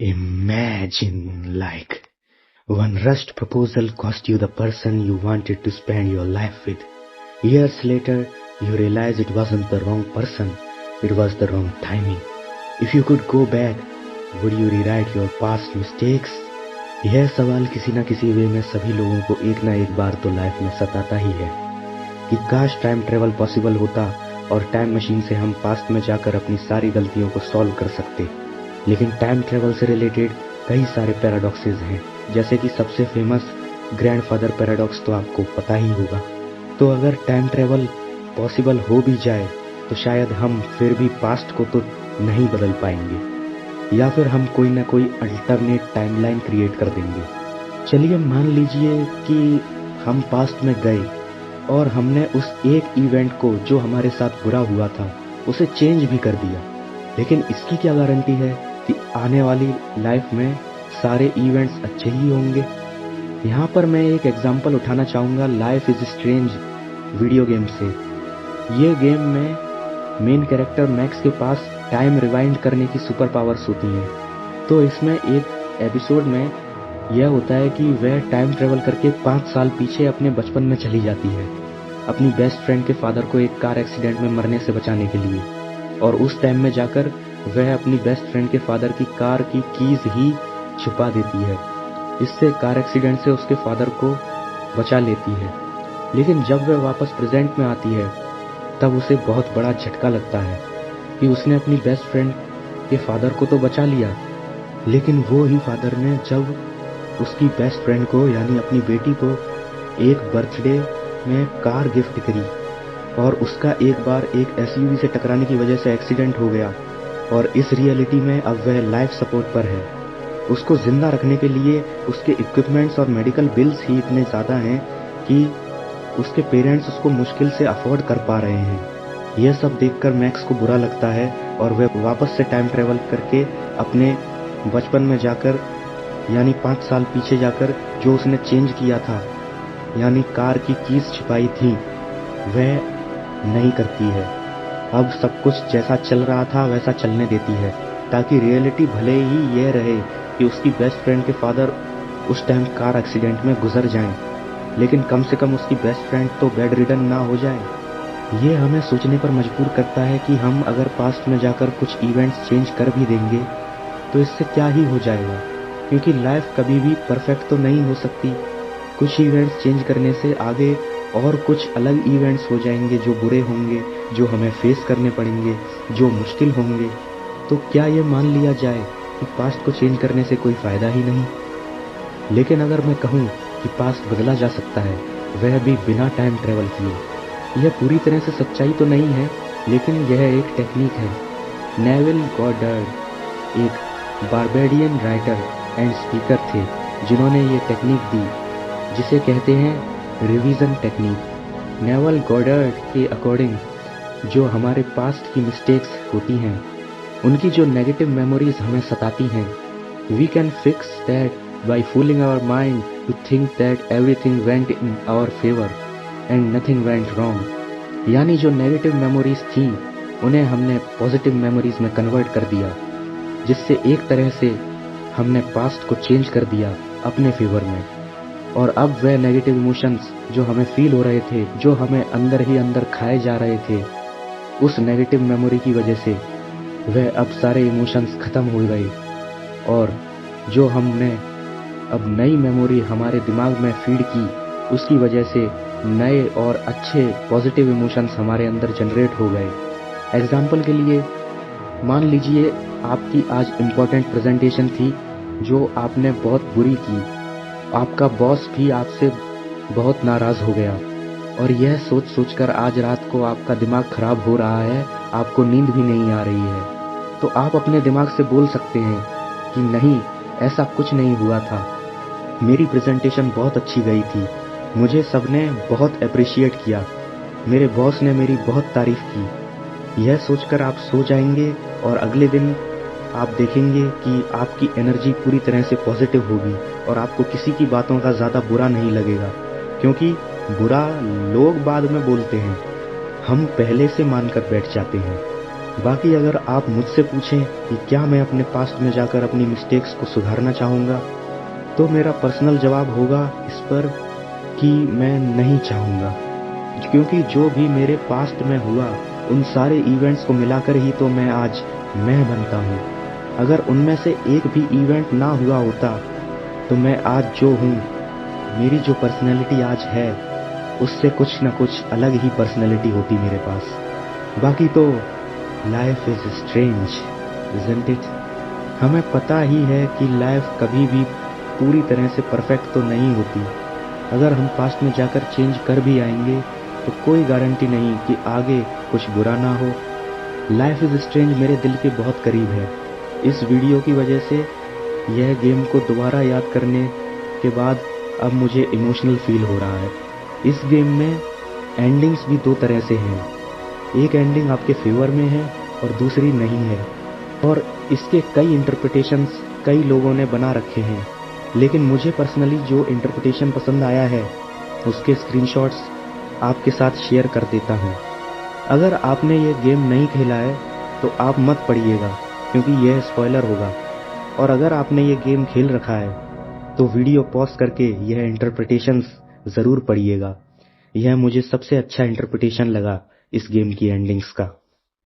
Imagine like one rushed proposal cost you the person you wanted to spend your life with. Years later, you realize it wasn't the wrong person, it was the wrong timing. If you could go back, would you rewrite your past mistakes? यह सवाल किसी न किसी वे में सभी लोगों को एक ना एक बार तो लाइफ में सताता ही है कि काश टाइम ट्रेवल पॉसिबल होता और टाइम मशीन से हम पास्ट में जाकर अपनी सारी गलतियों को सॉल्व कर सकते। लेकिन टाइम ट्रेवल से रिलेटेड कई सारे पैराडॉक्सेस हैं, जैसे कि सबसे फेमस ग्रैंडफादर पैराडॉक्स तो आपको पता ही होगा। तो अगर टाइम ट्रेवल पॉसिबल हो भी जाए तो शायद हम फिर भी पास्ट को तो नहीं बदल पाएंगे, या फिर हम कोई ना कोई अल्टरनेट टाइमलाइन क्रिएट कर देंगे। चलिए मान लीजिए कि हम पास्ट में गए और हमने उस एक इवेंट को जो हमारे साथ बुरा हुआ था उसे चेंज भी कर दिया, लेकिन इसकी क्या गारंटी है कि आने वाली लाइफ में सारे इवेंट्स अच्छे ही होंगे। यहाँ पर मैं एक एग्जांपल उठाना चाहूँगा life is strange video game से। ये गेम में मेन कैरेक्टर मैक्स के पास टाइम रिवाइंड करने की सुपर पावर्स होती हैं। तो इसमें एक एपिसोड में यह होता है कि वह टाइम ट्रेवल करके 5 साल पीछे अपने बचपन में चली जाती है, अपनी बेस्ट फ्रेंड के फादर को एक कार एक्सीडेंट में मरने से बचाने के लिए। और उस टाइम में जाकर वह अपनी बेस्ट फ्रेंड के फादर की कार की कीज ही छुपा देती है। इससे कार एक्सीडेंट से उसके फादर को बचा लेती है। लेकिन जब वह वापस प्रेजेंट में आती है तब उसे बहुत बड़ा झटका लगता है कि उसने अपनी बेस्ट फ्रेंड के फादर को तो बचा लिया, लेकिन वो ही फादर ने जब उसकी बेस्ट फ्रेंड को यानी अपनी बेटी को एक बर्थडे में कार गिफ्ट करी और उसका एक बार एक एसयूवी से टकराने की वजह से एक्सीडेंट हो गया और इस रियलिटी में अब वह लाइफ सपोर्ट पर है। उसको जिंदा रखने के लिए उसके इक्विपमेंट्स और मेडिकल बिल्स ही इतने ज़्यादा हैं कि उसके पेरेंट्स उसको मुश्किल से अफोर्ड कर पा रहे हैं। यह सब देखकर मैक्स को बुरा लगता है और वह वापस से टाइम ट्रेवल करके अपने बचपन में जाकर यानी 5 साल पीछे जाकर जो उसने चेंज किया था यानी कार की कीज छिपाई थी वह नहीं करती है। अब सब कुछ जैसा चल रहा था वैसा चलने देती है, ताकि रियलिटी भले ही यह रहे कि उसकी बेस्ट फ्रेंड के फादर उस टाइम कार एक्सीडेंट में गुजर जाएं, लेकिन कम से कम उसकी बेस्ट फ्रेंड तो बेड रिडन ना हो जाए। ये हमें सोचने पर मजबूर करता है कि हम अगर पास्ट में जाकर कुछ इवेंट्स चेंज कर भी देंगे तो इससे क्या ही हो जाएगा, क्योंकि लाइफ कभी भी परफेक्ट तो नहीं हो सकती। कुछ इवेंट्स चेंज करने से आगे और कुछ अलग इवेंट्स हो जाएंगे जो बुरे होंगे, जो हमें फेस करने पड़ेंगे, जो मुश्किल होंगे। तो क्या ये मान लिया जाए कि पास्ट को चेंज करने से कोई फायदा ही नहीं? लेकिन अगर मैं कहूँ कि पास्ट बदला जा सकता है, वह भी बिना टाइम ट्रेवल किए, यह पूरी तरह से सच्चाई तो नहीं है, लेकिन यह एक टेक्निक है। नेविल गॉडर्ड एक बारबेडियन राइटर एंड स्पीकर थे जिन्होंने ये टेक्निक दी, जिसे कहते हैं रिवीजन टेक्निक। नेवल गॉडर्ड के अकॉर्डिंग जो हमारे पास्ट की मिस्टेक्स होती हैं, उनकी जो नेगेटिव मेमोरीज हमें सताती हैं, we can fix that by fooling our mind to think that everything went in our favour and nothing went wrong. यानी जो नेगेटिव मेमोरीज थी उन्हें हमने पॉजिटिव मेमोरीज में कन्वर्ट कर दिया, जिससे एक तरह से हमने पास्ट को चेंज कर दिया अपने फेवर में। और अब वह नेगेटिव इमोशंस जो हमें फील हो रहे थे, जो हमें अंदर ही अंदर खाए जा रहे थे, उस नेगेटिव मेमोरी की वजह से वह अब सारे इमोशंस खत्म हो गए और जो हमने अब नई मेमोरी हमारे दिमाग में फीड की, उसकी वजह से नए और अच्छे पॉजिटिव इमोशंस हमारे अंदर जनरेट हो गए। एग्जाम्पल के लिए मान लीजिए आपकी आज इम्पोर्टेंट प्रेजेंटेशन थी जो आपने बहुत बुरी की, आपका बॉस भी आपसे बहुत नाराज हो गया और यह सोच सोचकर आज रात को आपका दिमाग खराब हो रहा है, आपको नींद भी नहीं आ रही है। तो आप अपने दिमाग से बोल सकते हैं कि नहीं, ऐसा कुछ नहीं हुआ था, मेरी प्रेजेंटेशन बहुत अच्छी गई थी, मुझे सबने बहुत अप्रिशिएट किया, मेरे बॉस ने मेरी बहुत तारीफ की। यह सोचकर आप सो जाएंगे और अगले दिन आप देखेंगे कि आपकी एनर्जी पूरी तरह से पॉजिटिव होगी और आपको किसी की बातों का ज़्यादा बुरा नहीं लगेगा, क्योंकि बुरा लोग बाद में बोलते हैं, हम पहले से मानकर बैठ जाते हैं। बाकी अगर आप मुझसे पूछें कि क्या मैं अपने पास्ट में जाकर अपनी मिस्टेक्स को सुधारना चाहूँगा, तो मेरा पर्सनल जवाब होगा इस पर कि मैं नहीं चाहूँगा, क्योंकि जो भी मेरे पास्ट में हुआ उन सारे इवेंट्स को मिलाकर ही तो मैं आज मैं बनता हूँ। अगर उनमें से एक भी इवेंट ना हुआ होता तो मैं आज जो हूँ, मेरी जो पर्सनैलिटी आज है, उससे कुछ न कुछ अलग ही पर्सनैलिटी होती मेरे पास। बाकी तो life is strange, isn't it? हमें पता ही है कि लाइफ कभी भी पूरी तरह से परफेक्ट तो नहीं होती। अगर हम पास्ट में जाकर चेंज कर भी आएंगे तो कोई गारंटी नहीं कि आगे कुछ बुरा ना हो। लाइफ इज स्ट्रेंज मेरे दिल के बहुत करीब है। इस वीडियो की वजह से यह गेम को दोबारा याद करने के बाद अब मुझे इमोशनल फील हो रहा है। इस गेम में एंडिंग्स भी दो तरह से हैं, एक एंडिंग आपके फेवर में है और दूसरी नहीं है, और इसके कई इंटरप्रिटेशंस कई लोगों ने बना रखे हैं। लेकिन मुझे पर्सनली जो इंटरप्रिटेशन पसंद आया है उसके स्क्रीनशॉट्स आपके साथ शेयर कर देता हूँ। अगर आपने ये गेम नहीं खेला है तो आप मत पढ़िएगा, क्योंकि यह स्पॉइलर होगा। और अगर आपने ये गेम खेल रखा है तो वीडियो पॉज करके यह इंटरप्रिटेशंस जरूर पढ़िएगा। यह मुझे सबसे अच्छा इंटरप्रिटेशन लगा इस गेम की एंडिंग्स का।